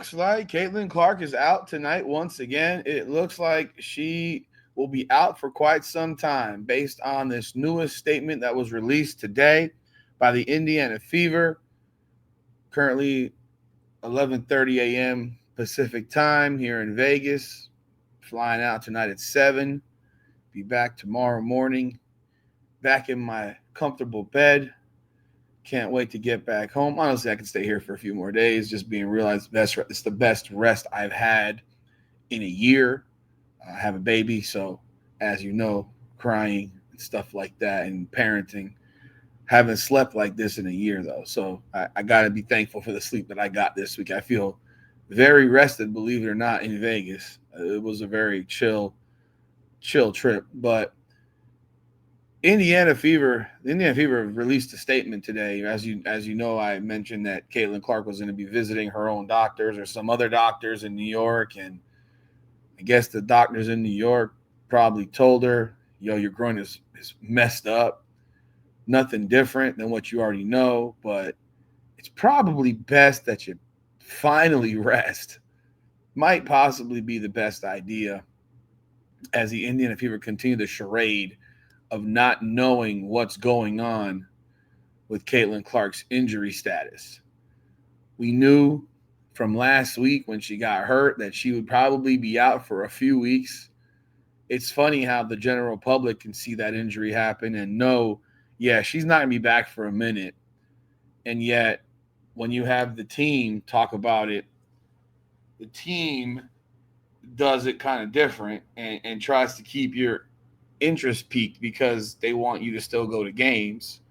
looks like Caitlin Clark is out tonight once again. It looks like she will be out for quite some time based on this newest statement that was released today by the Indiana Fever. Currently 11:30 a.m. Pacific time here in Vegas. Flying out tonight at 7. Be back tomorrow morning. Back in my comfortable bed. Can't wait to get back home. Honestly, I could stay here for a few more days. Just being realized it's the best rest I've had in a year. I have a baby, so as you know, crying and stuff like that and parenting. Haven't slept like this in a year though. So I got to be thankful for the sleep that I got this week. I feel very rested, believe it or not, in Vegas. It was a very chill trip. But the Indiana Fever released a statement today. As you know, I mentioned that Caitlin Clark was going to be visiting her own doctors or some other doctors in New York, and I guess the doctors in New York probably told her, "Yo, your groin is messed up. Nothing different than what you already know, but it's probably best that you finally rest." Might possibly be the best idea as the Indiana Fever continue the charade of not knowing what's going on with Caitlin Clark's injury status. We knew from last week when she got hurt that she would probably be out for a few weeks. It's funny how the general public can see that injury happen and know, yeah, she's not going to be back for a minute. And yet, when you have the team talk about it, the team does it kind of different and tries to keep your interest peaked because they want you to still go to games.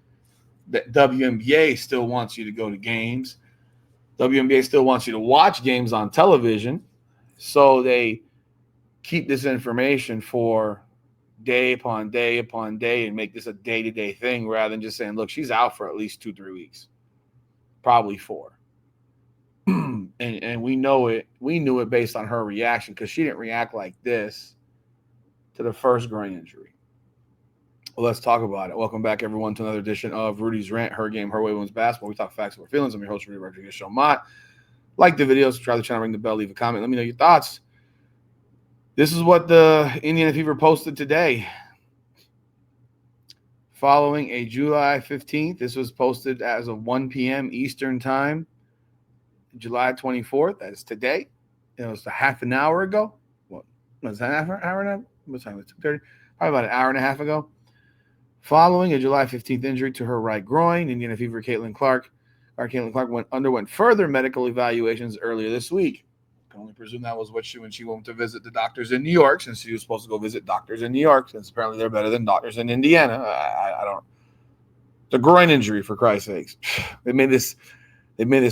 The WNBA still wants you to go to games. WNBA still wants you to watch games on television. So they keep this information for day upon day upon day and make this a day-to-day thing rather than just saying, look, she's out for at least 2-3 weeks, probably 4. and we know it. We knew it based on her reaction because she didn't react like this to the first groin injury. Well, let's talk about it. Welcome back, everyone, to another edition of Rudy's Rant, Her Game, Her Way Women's Basketball. We talk facts over feelings. I'm your host, Rudy Rodriguez Show Mott. Like the video, subscribe to the channel, ring the bell, leave a comment. Let me know your thoughts. This is what the Indiana Fever posted today. Following a July 15th, this was posted as of 1 p.m. Eastern Time, July 24th. That is today. It was a half an hour ago. What was that? Hour and a half? What time was it? 2:30? Probably about an hour and a half ago. Following a July 15th injury to her right groin, Indiana Fever Caitlin Clark underwent further medical evaluations earlier this week. I can only presume that was when she went to visit the doctors in New York, since she was supposed to go visit doctors in New York, since apparently they're better than doctors in Indiana. I don't. The groin injury, for Christ's sakes. They made this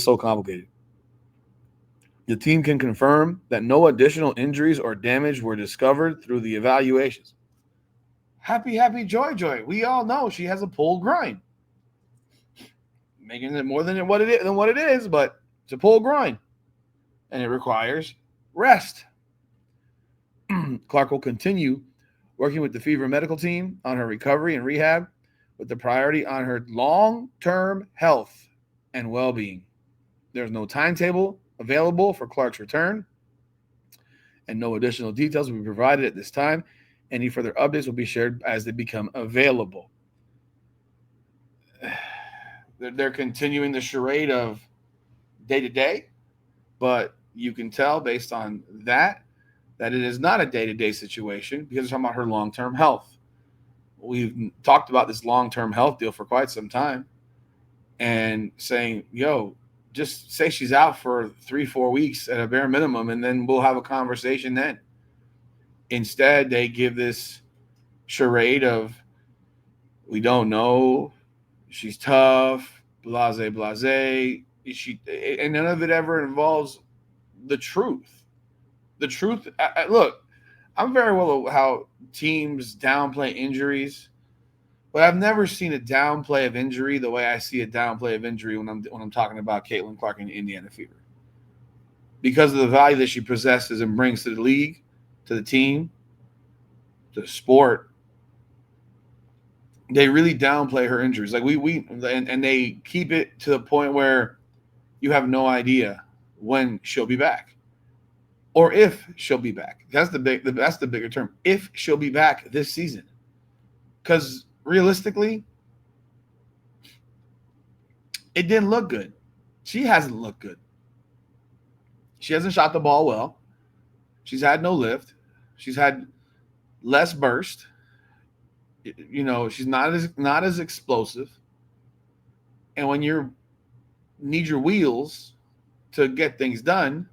so complicated. The team can confirm that no additional injuries or damage were discovered through the evaluations. Happy, joy. We all know she has a pulled groin. Making it more than what it is, but it's a pulled groin. And it requires rest. Clark will continue working with the Fever medical team on her recovery and rehab with the priority on her long-term health and well-being. There's no timetable available for Clark's return, and no additional details will be provided at this time. Any further updates will be shared as they become available. They're continuing the charade of day-to-day, but you can tell based on that it is not a day-to-day situation because it's talking about her long-term health. We've talked about this long-term health deal for quite some time and saying, yo, just say she's out for 3-4 weeks at a bare minimum, and then we'll have a conversation then. Instead, they give this charade of, we don't know, she's tough, blase. And none of it ever involves the truth. The truth, look, I'm very well how teams downplay injuries, but I've never seen a downplay of injury the way I see a downplay of injury when I'm talking about Caitlin Clark and the Indiana Fever. Because of the value that she possesses and brings to the league, to the team, to the sport, they really downplay her injuries. Like and they keep it to the point where you have no idea when she'll be back, or if she'll be back. That's the bigger term. If she'll be back this season, because realistically, it didn't look good. She hasn't looked good. She hasn't shot the ball well. She's had no lift. She's had less burst. She's not as explosive. And when you need your wheels to get things done,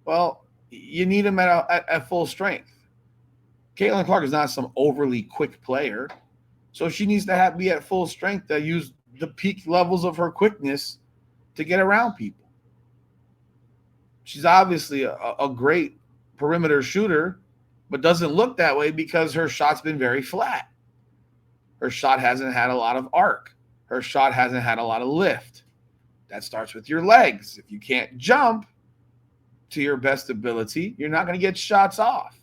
well, you need them at full strength. Caitlin Clark is not some overly quick player, so she needs to be at full strength to use the peak levels of her quickness to get around people. She's obviously a great perimeter shooter, but doesn't look that way because her shot's been very flat. Her shot hasn't had a lot of arc. Her shot hasn't had a lot of lift. That starts with your legs. If you can't jump to your best ability, you're not going to get shots off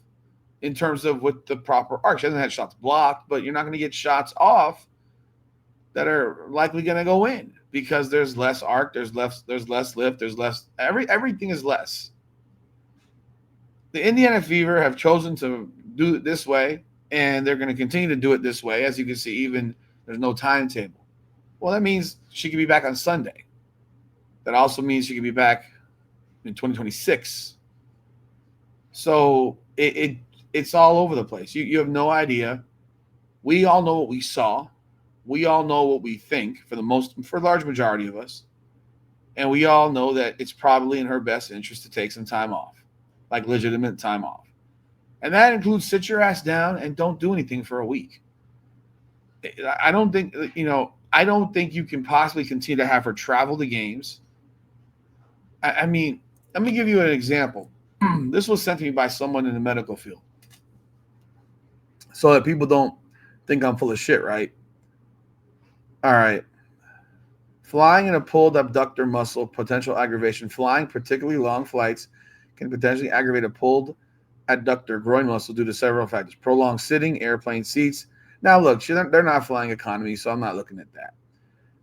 in terms of with the proper arc. She hasn't had shots blocked, but you're not going to get shots off that are likely going to go in because there's less arc, there's less lift, there's less everything is less. The Indiana Fever have chosen to do it this way, and they're going to continue to do it this way. As you can see, even there's no timetable. Well, that means she could be back on Sunday. That also means she could be back in 2026. So it's all over the place. You have no idea. We all know what we saw. We all know what we think for a large majority of us. And we all know that it's probably in her best interest to take some time off, like legitimate time off. And that includes sit your ass down and don't do anything for a week. I don't think you can possibly continue to have her travel to games. I mean, let me give you an example. This was sent to me by someone in the medical field, so that people don't think I'm full of shit, right? All right. Flying in a pulled abductor muscle, potential aggravation. Flying particularly long flights can potentially aggravate a pulled adductor groin muscle due to several factors. Prolonged sitting, airplane seats. Now, look, they're not flying economy, so I'm not looking at that.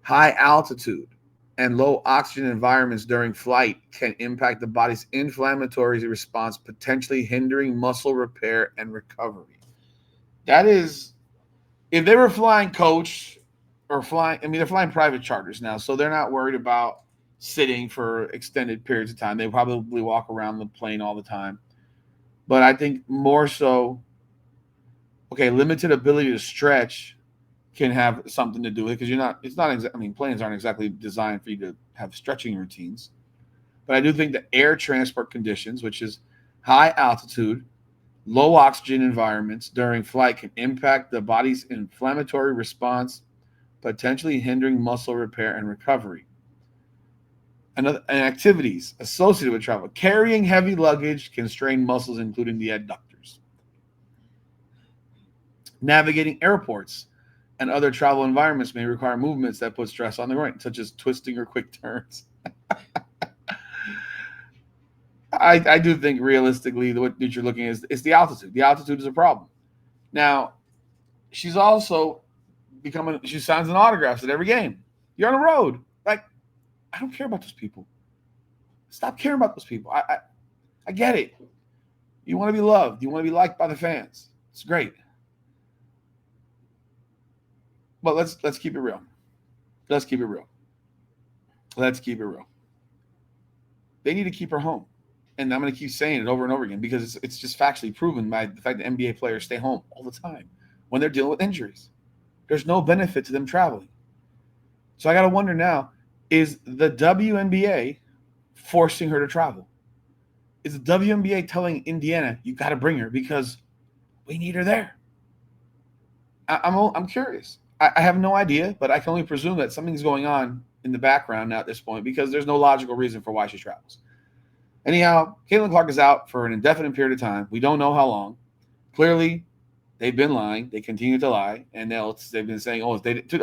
High altitude and low oxygen environments during flight can impact the body's inflammatory response, potentially hindering muscle repair and recovery. That is, if they were flying coach or they're flying private charters now, so they're not worried about sitting for extended periods of time. They probably walk around the plane all the time. But I think more so, limited ability to stretch can have something to do with it because planes aren't exactly designed for you to have stretching routines. But I do think the air transport conditions, which is high altitude, low oxygen environments during flight, can impact the body's inflammatory response, potentially hindering muscle repair and recovery. And activities associated with travel. Carrying heavy luggage can strain muscles, including the adductors. Navigating airports and other travel environments may require movements that put stress on the groin, such as twisting or quick turns. I do think realistically what you're looking at is the altitude. The altitude is a problem. Now, she's also she signs an autographs at every game. You're on the road. Like, I don't care about those people. Stop caring about those people. I get it. You want to be loved. You want to be liked by the fans. It's great. But let's keep it real. Let's keep it real. They need to keep her home. And I'm going to keep saying it over and over again because it's just factually proven by the fact that NBA players stay home all the time when they're dealing with injuries. There's no benefit to them traveling. So I got to wonder now, is the WNBA forcing her to travel? Is the WNBA telling Indiana, you got to bring her because we need her there? I'm curious. I have no idea, but I can only presume that something's going on in the background now at this point because there's no logical reason for why she travels. Anyhow, Caitlin Clark is out for an indefinite period of time. We don't know how long. Clearly, they've been lying. They continue to lie. And they've been saying, a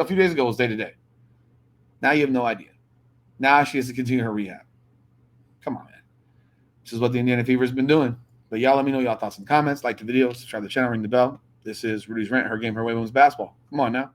few days ago it was day to day. Now you have no idea. Now she has to continue her rehab. Come on, man. This is what the Indiana Fever has been doing. But y'all let me know y'all thoughts in the comments. Like the video, subscribe to the channel, ring the bell. This is Rudy's Rant, Her Game, Her Way Women's Basketball. Come on now.